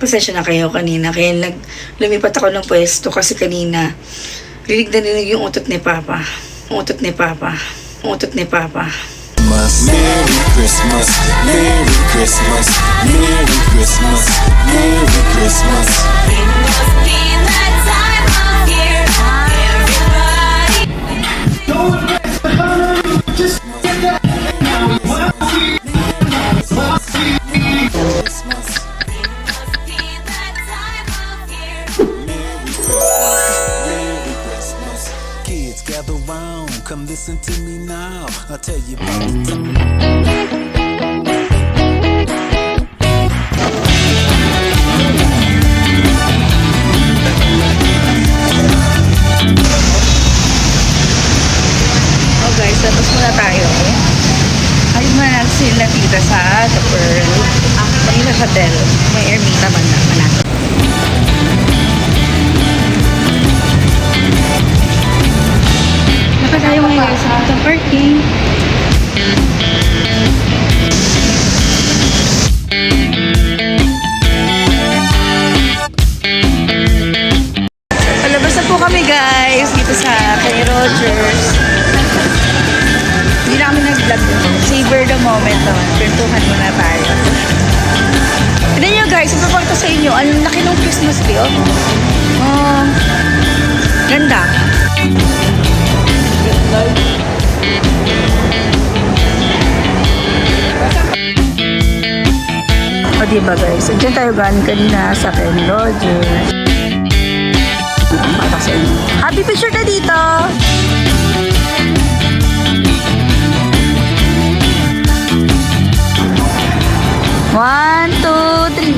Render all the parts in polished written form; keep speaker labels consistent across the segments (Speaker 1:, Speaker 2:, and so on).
Speaker 1: Pasensya na kayo kanina. Kaya lumipat ako ng pwesto kasi kanina rinig na rinig yung utot ni Papa. Utot ni Papa. Utot ni Papa.
Speaker 2: Merry Christmas, Merry Christmas, Merry Christmas, Merry Christmas.
Speaker 3: It must be that time of year. Everybody.
Speaker 2: Just get that. Kids gather round, come listen to me now. I'll tell you about the
Speaker 1: Oh guys, tapos muna tayo. Ayun na sila tita sa The Pearl. Ayun na hotel. May ermita man natin. Naka tayo ngayon sa auto parking. Palabas na po kami guys dito sa kay Rogers. Hindi na kami nag-vlog. Savor the moment naman. Pintuhan muna tayo. Tignan nyo guys, ipapakita sa inyo. Ang laki ng Christmas tree, oh. Ganda. O diba guys, dyan tayo galing kanina sa Ken Rogers. Happy picture ka dito! One, two, three.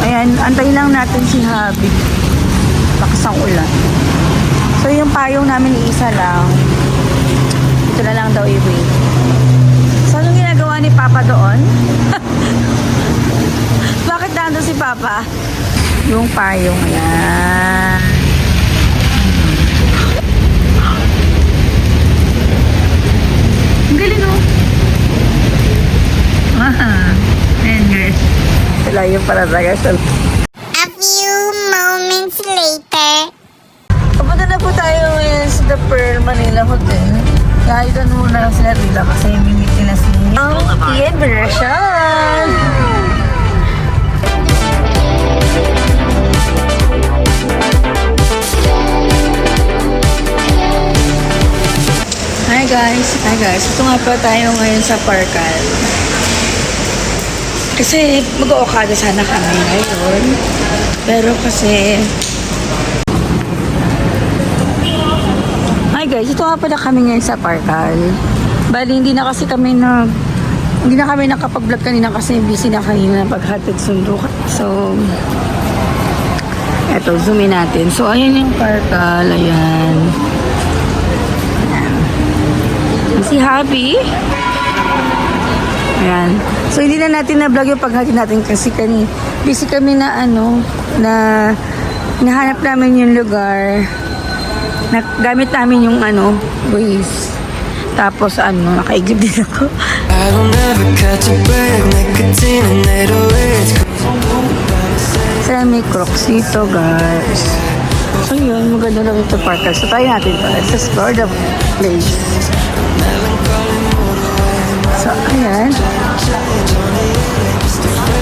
Speaker 1: Ayan, antayin lang natin si Habi. Lakas ang ulan. So yung payong namin isa lang. Ito na lang daw i-wait. So anong ginagawa ni Papa doon? Bakit nandun si Papa? Yung payong, ayan. Ang galing, oh. Ayan guys. Sila yung para talaga sa...
Speaker 4: A few moments later.
Speaker 1: Papunta na po tayo ngayon sa The Pearl Manila Hotel. Kaya doon muna lang sila Rila kasi mimiti na si Ian Berashan. Hi guys. Hi guys. Ito nga pa tayo ngayon sa Parkal. Kasi mag-o-okada sana kami ngayon. Pero kasi... Hi guys, ito nga pala kami ngayon sa Parkal. Bali, hindi na kami nakapag-vlog kanina kasi busy na kanina paghatid sundo. So, eto, zoom in natin. So, ayan yung Parkal. Ayan. Ayan. Si Happy. Ayan. So, hindi na natin na-vlog yung paghatid natin kasi busy kami na na nahanap namin yung lugar. Gamit namin yung Waze. Tapos nakaiglip din ako. Sa may Crocs dito guys. So yun, maganda lang ito Parkal. So tayo natin ito. Let's explore the place. So ayan.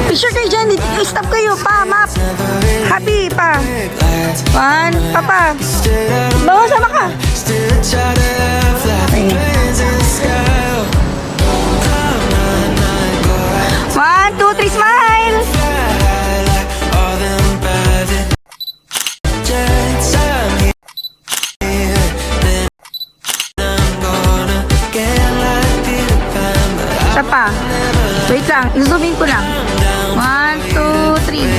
Speaker 1: Picture kayo dyan. Stop kayo pa, map. Happy pa. One, papa. Bawa sama ka. Ayan. One, two, three, smile. Isa pa. Wait lang, i-zoom in ko lang. 1, 2, 3.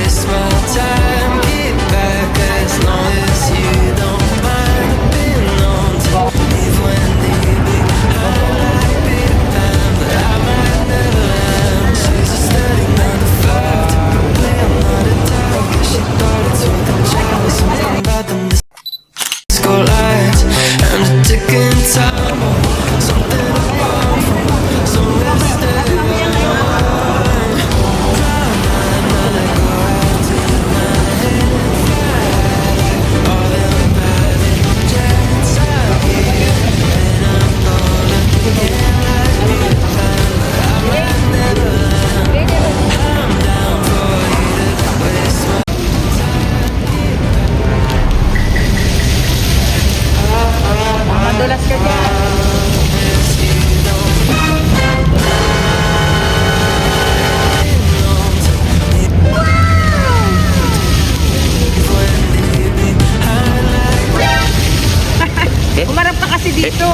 Speaker 1: Ito.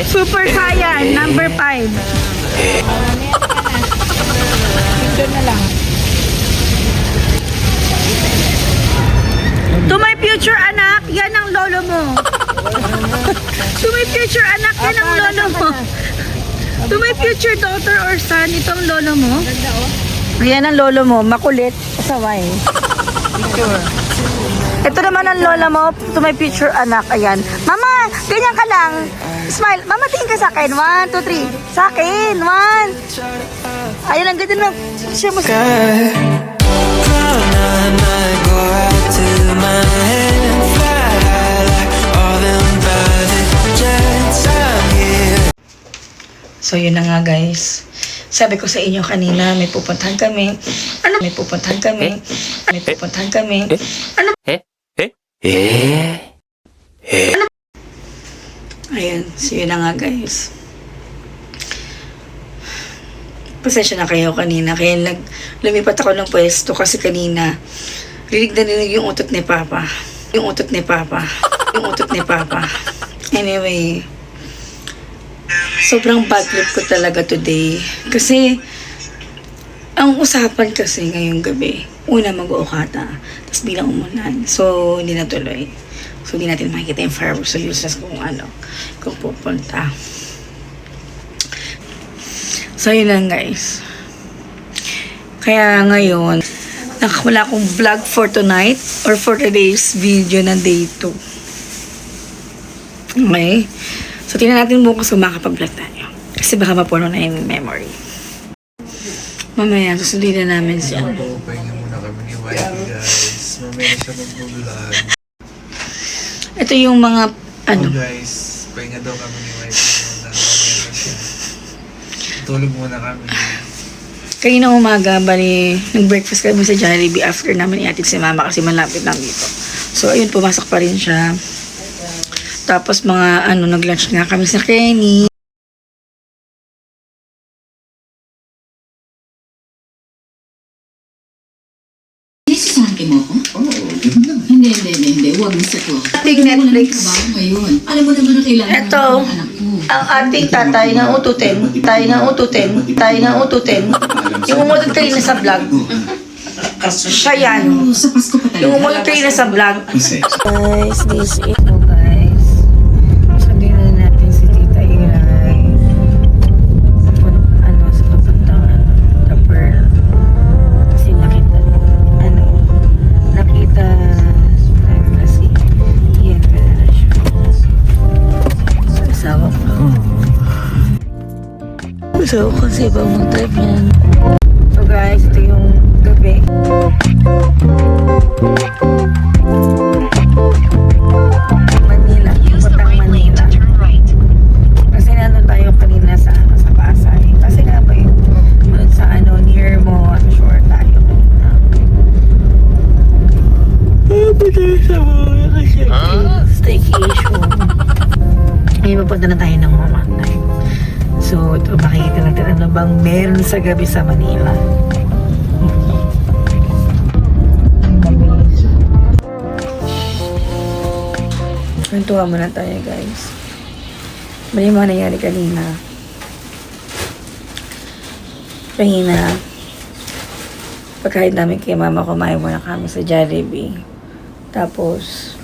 Speaker 1: Super Saiyan, number 5. Ito na lang. To my future anak, yan ang lolo mo. To my future anak, yan ang lolo mo. To my future daughter or son, itong lolo mo. Yan ang lolo mo, makulit, pasaway. Ito naman ang lola mo, to my future anak, ayan. Mama, ganyan ka lang. Smile. Mama, tingin ka sa akin. 1, 2, 3. Sa akin. 1. Ayan, ang ganda ng siya mo. So, yun na nga, guys. Sabi ko sa inyo kanina, may pupuntahan kami. Ano? May pupuntahan kami. May pupuntahan kami. Ano? Ano? Ayan, so yun na nga, guys. Pasensya na kayo kanina. Kaya lumipat ako ng pwesto kasi kanina rinig na rinig yung utot ni Papa. Yung utot ni Papa. Yung utot ni Papa. Anyway, sobrang bad trip ko talaga today. Kasi, ang usapan kasi ngayong gabi, una mag-uukata, tapos bilang umulan. So, hindi natuloy. So, hindi natin makikita yung fireworks. So, useless kung ano, kung pupunta. So, yun lang, guys. Kaya ngayon, wala akong vlog for tonight or for today's video na day 2. Okay? So, tingnan natin bukas kung makapag-vlog tayo. Kasi baka mapuno na yung memory. Mamaya, susundin na namin siya.
Speaker 5: Pahinga muna kami ni Wifey, guys. Mamaya na siya mag-vlog.
Speaker 1: Ito yung mga, ano,
Speaker 5: Guys, pahinga daw kami ni Wifey muna. Mamaya na siya. Tulog muna kami.
Speaker 1: kanina umaga, bali, nag-breakfast kami sa Jollibee after namin iatid si Mama kasi malapit lang dito. So, ayun, pumasok pa rin siya. Tapos, mga, nag-lunch nga kami sa Kenny.
Speaker 6: Sisante mo ko? Oo, Hindi. Huwag mo sa ko.
Speaker 1: Ating Netflix.
Speaker 6: Trabaho ngayon. Alam mo naman na kailangan
Speaker 1: Ito,
Speaker 6: ng anak ko.
Speaker 1: ang ating tatay na ututin. Yung umutot kanina sa vlog. Siya yan.
Speaker 6: Oh, sa Pasko pa talaga.
Speaker 1: Yung umutot kanina sa vlog. Guys, this is it, guys. Sundin na natin si Tita Iray. Sa papuntang The Pearl. Kasi nakita kasi yan pala siya. Sa asawa ko. Asawa ko kasi ibang mga type yan. So guys, ito yung gabi. Manila. Putang Manila. Kasi nandun tayo kanina sa Pasay. Kasi nga ba yun? Sa near mo, sure tayo. Staycation. Ngayon mapunta na tayo ng Mamantay. So, ito makikita natin ano bang meron sa gabi sa Manila. Kwentuhan muna tayo, guys. Mali yung mga nangyari kanina. Pagkain namin kay Mama, kumain muna kami sa Jollibee. Tapos,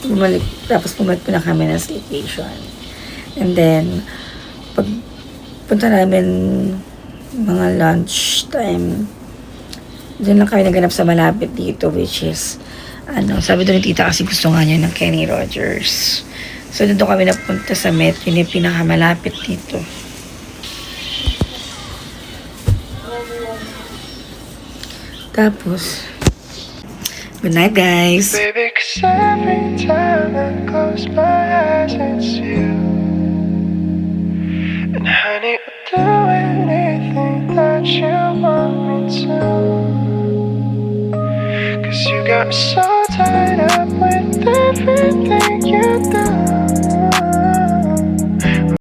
Speaker 1: bumalik po na kami ng staycation. And then, pagpunta namin mga lunch time, doon lang kami naganap sa malapit dito, which is, sabi doon ni Tita kasi gusto nga niya ng Kenny Rogers. So, doon kami napunta sa Met, yun yung pinakamalapit dito. Tapos, good night, guys.
Speaker 7: Baby, 'cause every time I close my eyes, it's you. And honey, I'll do anything that you want me to. 'Cause you got me so tied up with everything you do.